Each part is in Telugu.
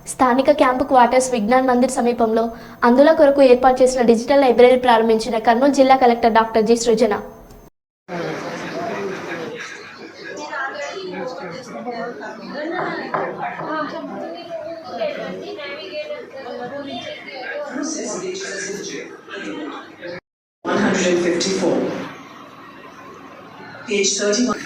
స్థానిక క్యాంపు క్వార్టర్స్ విజ్ఞాన్ మందిర్ సమీపంలో అందుల కొరకు ఏర్పాటు చేసిన డిజిటల్ లైబ్రరీ ప్రారంభించిన కర్నూలు జిల్లా collector doctor G Srujana. Page 31.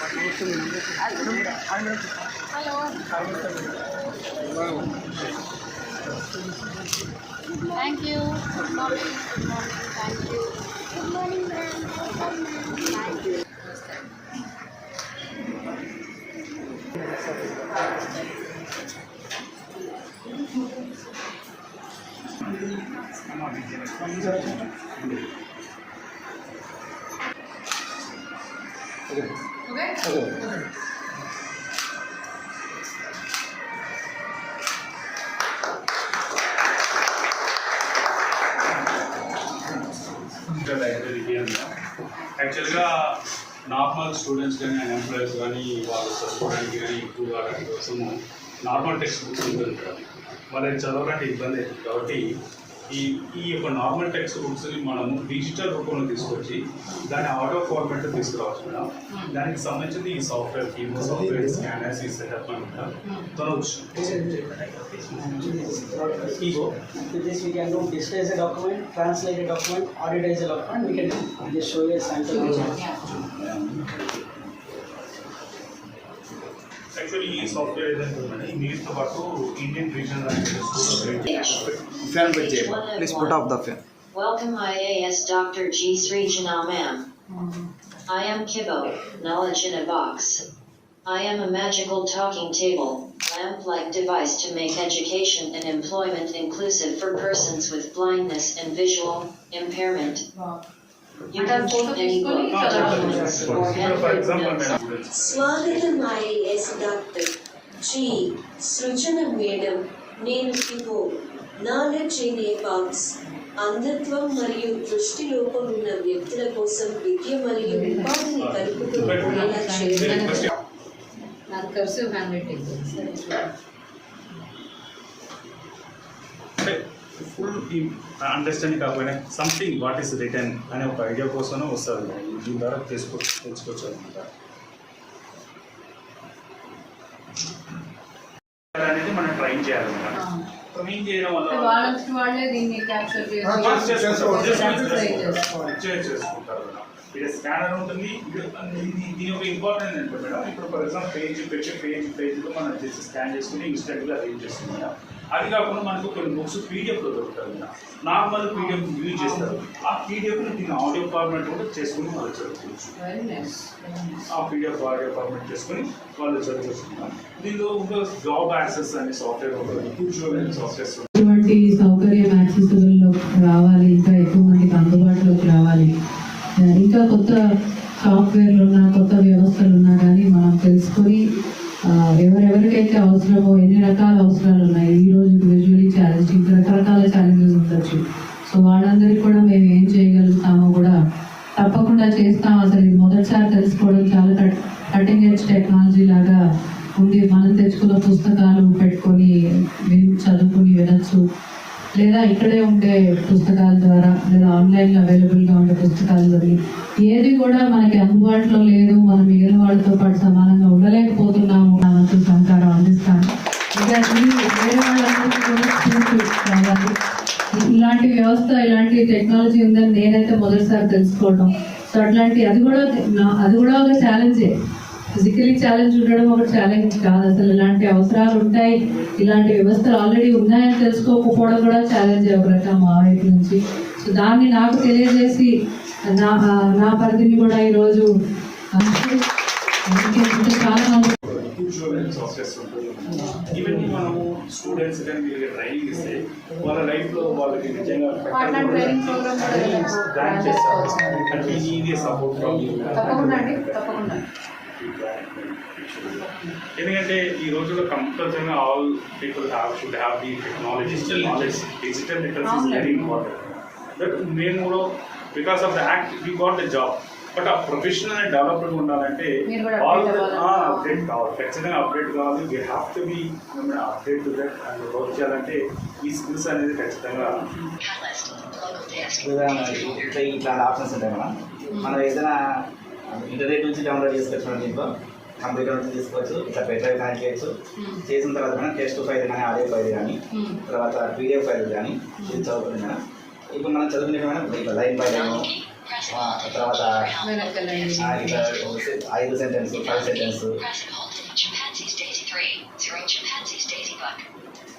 Thank you. Good morning. Good morning. Thank you. Good morning, ma'am. Welcome, ma'am. Thank you. యాక్చువల్గా నార్మల్ స్టూడెంట్స్ కానీ అన్ఎంప్లాయీస్ కానీ వాళ్ళు చదువుకోవడానికి కానీ ఎక్కువగా వాటి కోసము నార్మల్ టెక్స్ట్ బుక్స్ ఉంటుంది కదా, వాళ్ళకి చదవడానికి ఇబ్బంది అవుతుంది. కాబట్టి ఈ యొక్క నార్మల్ టెక్స్ట్ బుక్స్ని మనము డిజిటల్ రూపంలో తీసుకొచ్చి దాన్ని ఆటో ఫార్మాట్ తీసుకురావచ్చు మేడం. దానికి సంబంధించి ఈ సాఫ్ట్వేర్ కీబోర్డ్, సాఫ్ట్వేర్ స్కానర్స్, ఈ సెటప్ అంతా తనవచ్చు. With this we can do digitize a document, translate a document, audit a document. We can just show you a sample. Actually ఈ సాఫ్ట్వేర్ ఏదంటే మీతో పాటు Indian regional Please put off the fan. Welcome IAS Dr. G. Srijana ma'am. I am Kibo, knowledge in a box. I am a magical talking table, lamp-like device to make education and employment inclusive for persons with blindness and visual impairment. You can keep any book, documents, or handwritten notes. స్వాగతం ఐఏఎస్ డాక్టర్ జి సృజన మేడం. నేను కిబో, నాలెడ్జ్ ఇన్ ఏ బాక్స్. అంధత్వం మరియు దృష్టి లోపం ఉన్న వ్యక్తుల కోసం విద్య మరియు ఉపాధిని కలుపుతూ ఉండేలా చేయడం. నాకు cursive hand writing full understanding కాకపోయినా సంథింగ్ వాట్ ఈస్ రిటర్న్ అనే ఒక ఐడియా కోసమే వస్తుంది. దీని ద్వారా తెలుసుకోవచ్చు అనమాట. అనేది మనం ట్రైన్ చేయాలన్నమాట. ట్రైన్ చేయడం వల్ల వాళ్ళే దీన్ని క్యాప్చర్ చేసుకుంటారు. ఇక్కడ స్కానర్ ఉంటుంది. దీని ఒక ఇంపార్టెంట్ ఏంటంటే మేడం, ఇప్పుడు ఫర్ ఎగ్జాంపుల్ పేజ్లో మనం చేసి స్కాన్ చేసుకుని ఇన్స్టెంట్గా రీడ్ చేస్తుంది మేడం. అది కాకుండా మనకు కొన్ని బుక్స్ పీడిఎఫ్లో దొరుకుతుంది మేడం. నార్మల్ పీడిఎఫ్ యూజ్ చేస్తారు. ఆ పీడిఎఫ్ని దీన్ని ఆడియో ఫార్మాట్ కూడా చేసుకుని వాళ్ళు చదువుకోవచ్చు. ఆ పీడిఎఫ్ ఆడియో ఫార్మాట్ చేసుకుని వాళ్ళు చదువుకుంటున్నాం. దీనిలో ఇంకా జాబ్ యాక్సెస్ అనే సాఫ్ట్వేర్ ఉంటుంది, కూర్చోని సాఫ్ట్వేర్స్. ఇటువంటి సౌకర్యం యాక్సెసిబుల్లో రావాలి, ఇంకా ఎక్కువ మందికి అందుబాటులోకి రావాలి. ఇంకా కొత్త సాఫ్ట్వేర్లు ఉన్నా, కొత్త వ్యవస్థలు ఉన్నా కానీ మనం తెలుసుకొని ఎవరెవరికైతే అవసరమో, ఎన్ని రకాల అవసరాలు ఉన్నాయి, ఈ రోజు విజువలీ ఛాలెంజ్, ఇంకా రకరకాల ఛాలెంజెస్ ఉండొచ్చు. సో వాళ్ళందరికీ కూడా మేము ఏం చేయగలుగుతామో కూడా తప్పకుండా చేస్తాం. అసలు ఇది మొదటిసారి తెలుసుకోవడం చాలా కటింగ్ ఎడ్జ్ టెక్నాలజీ లాగా ఉంది. మనం తెచ్చుకున్న పుస్తకాలు పెట్టుకొని చదువుకుని వినొచ్చు, లేదా ఇక్కడే ఉండే పుస్తకాల ద్వారా, లేదా ఆన్లైన్లో అవైలబుల్గా ఉండే పుస్తకాల ద్వారా. ఏది కూడా మనకి అందుబాటులో లేదు, మనం మిగిలిన వాళ్ళతో పాటు సమానంగా ఉండలేకపోతున్నాము. నా వంతు సహకారం అందిస్తాను. వేరే వాళ్ళందరికీ కూడా కావాలి. ఇలాంటి వ్యవస్థ, ఇలాంటి టెక్నాలజీ ఉందని నేనైతే మొదటిసారి తెలుసుకోవడం. సో అట్లాంటి అది కూడా ఒక ఛాలెంజే. ఫిజికలీ ఛాలెంజ్ ఉండడం ఒక ఛాలెంజ్ కాదు. అసలు ఇలాంటి అవసరాలు ఉంటాయి, ఇలాంటి వ్యవస్థలు ఆల్రెడీ ఉన్నాయని తెలుసుకోకపోవడం కూడా ఛాలెంజ్ ఒక రకం మా వైపు నుంచి. సో దాన్ని నాకు తెలియజేసి నా పరిధిని కూడా ఈరోజు చాలా మంది ఈవెన్ మనము స్టూడెంట్స్ కానీ మీరు ట్రైనింగ్ ఇస్తే వాళ్ళ లైఫ్లో వాళ్ళకి నిజంగా ఎందుకంటే ఈ రోజుల్లో కంపల్సరీగా all people should have the technology. Digital literacy is very important. But మేము కూడా because of the act we got the job. But ఆ ప్రొఫెషనల్ అనేది డెవలప్మెంట్ ఉండాలంటే మీరు కూడా all update the- అవ్వాలి. అప్డేట్ కావాలి, ఖచ్చితంగా అప్డేట్ కావాలి. We have to be update to that and work చేయాలంటే ఈ స్కిల్స్ అనేది ఖచ్చితంగా ఇట్లా ఇట్లాంటి ఆప్షన్స్ ఉంటాయి మనం ఏదైనా ఇంటర్నెట్ నుంచి డౌన్లోడ్ చేసుకోవచ్చు మనం దీంట్లో కంప్యూటర్ నుంచి తీసుకోవచ్చు, ఇట్లా పెట్రైవ్ కనెక్ట్ చేయొచ్చు. చేసిన తర్వాత మనం టెక్స్ట్ ఫైల్ కానీ ఆడియో ఫైల్ కానీ తర్వాత పీడిఎఫ్ ఫైల్ కానీ ఇది చదువుతుంది మేడం. ఇప్పుడు మనం చదువుకునే మేడం ఇట్లా లైన్ బై లైన్ తర్వాత ఇట్లా 5 sentence 5 sentence Press and hold Chimpanzees Daisy 3. 0 Chimpanzees Daisy book.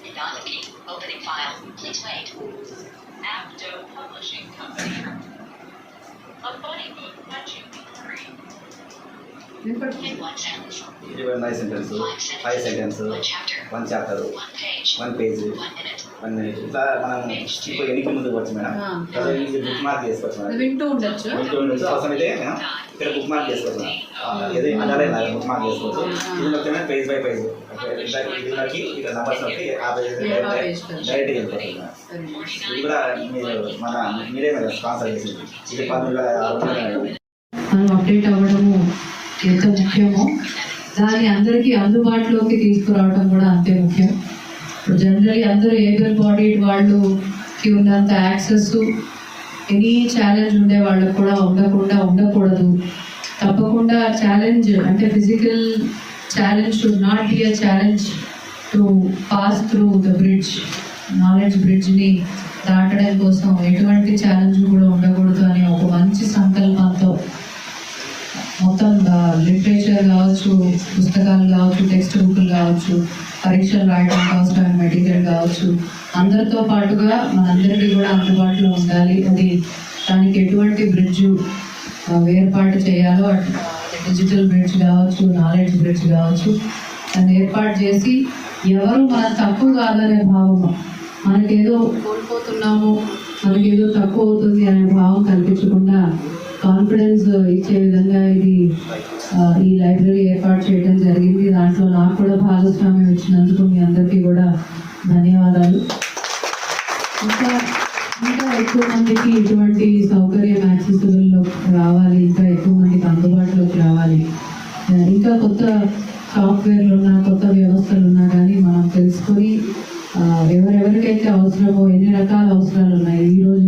Invalid key. Opening file. Please wait. Apto Publishing Company. A funny book that you can read. In one sentence. 25 sentence 5 sentence 1 chapter 1 page 1 minute ఇట్లా మనం ఇప్పుడు ఎన్నిక ముందుకు వచ్చు మేడం. కదా ఇది బుక్ మార్క్ చేసుకోవచ్చు మేడం. వింటూ ఉండొచ్చు. వింటూ ఉండొచ్చు. అవసరమైతే ఇక్కడ బుక్ మార్క్ చేసుకోవచ్చు మేడం. ఏది అనాలే బుక్ మార్క్ చేసుకోవచ్చు. ఇది మొత్తమే పేజ్ బై పేజ్ దీనికి ఇక్కడ నెంబర్స్ నొక్కి ఆ పేజ్ డైరెక్ట్గా వెళ్ళిపోతుంది మేడం. ఇది కూడా మీరే మేడం స్పాన్సర్ చేసింది. ఇది 10,000 మనం అప్డేట్ అవ్వడము ఎంత ముఖ్యమో దాన్ని అందరికీ అందుబాటులోకి తీసుకురావడం కూడా అంతే ముఖ్యం. ఇప్పుడు జనరల్లీ అందరూ ఏబుల్ బాడీడ్ వాళ్ళకి ఉన్నంత యాక్సెస్ ఎనీ ఛాలెంజ్ ఉండే వాళ్ళకు కూడా ఉండకూడదు. తప్పకుండా ఛాలెంజ్ అంటే physical challenge should not be a challenge to pass through the bridge, knowledge బ్రిడ్జ్ని దాటడం కోసం ఎటువంటి ఛాలెంజ్ కూడా ఉండకూడదు అని ఒక మంచి సంకల్పంతో మొత్తం లిటరేచర్ కావచ్చు, పుస్తకాలు కావచ్చు, టెక్స్ట్ బుక్లు కావచ్చు, పరీక్షలు రాయడానికి అవసరమైన మెటీరియల్ కావచ్చు, అందరితో పాటుగా మనందరికీ కూడా అందుబాటులో ఉండాలి. అది దానికి ఎటువంటి బ్రిడ్జ్ ఏర్పాటు చేయాలో డిజిటల్ బ్రిడ్జ్ కావచ్చు, నాలెడ్జ్ బ్రిడ్జ్ కావచ్చు, దాన్ని ఏర్పాటు చేసి ఎవరు మన తక్కువ కాదనే భావము, మనకేదో కోల్పోతున్నాము, మనకేదో తక్కువ అవుతుంది అనే భావం కల్పించకుండా కాన్ఫిడెన్స్ ఇచ్చే విధంగా ఇది ఈ లైబ్రరీ ఏర్పాటు చేయడం జరిగింది. దాంట్లో నాకు కూడా భాగస్వామ్యం ఇచ్చినందుకు మీ అందరికీ కూడా ధన్యవాదాలు. ఇంకా ఎక్కువ మందికి ఇటువంటి సౌకర్యం యాక్సెసిబుల్లో రావాలి, ఇంకా ఎక్కువ మందికి అందుబాటులోకి రావాలి. ఇంకా కొత్త సాఫ్ట్వేర్లు ఉన్నా, కొత్త వ్యవస్థలు ఉన్నా కానీ మనం తెలుసుకొని ఎవరెవరికైతే అవసరమో, ఎన్ని రకాల అవసరాలు ఉన్నాయి, ఈ రోజు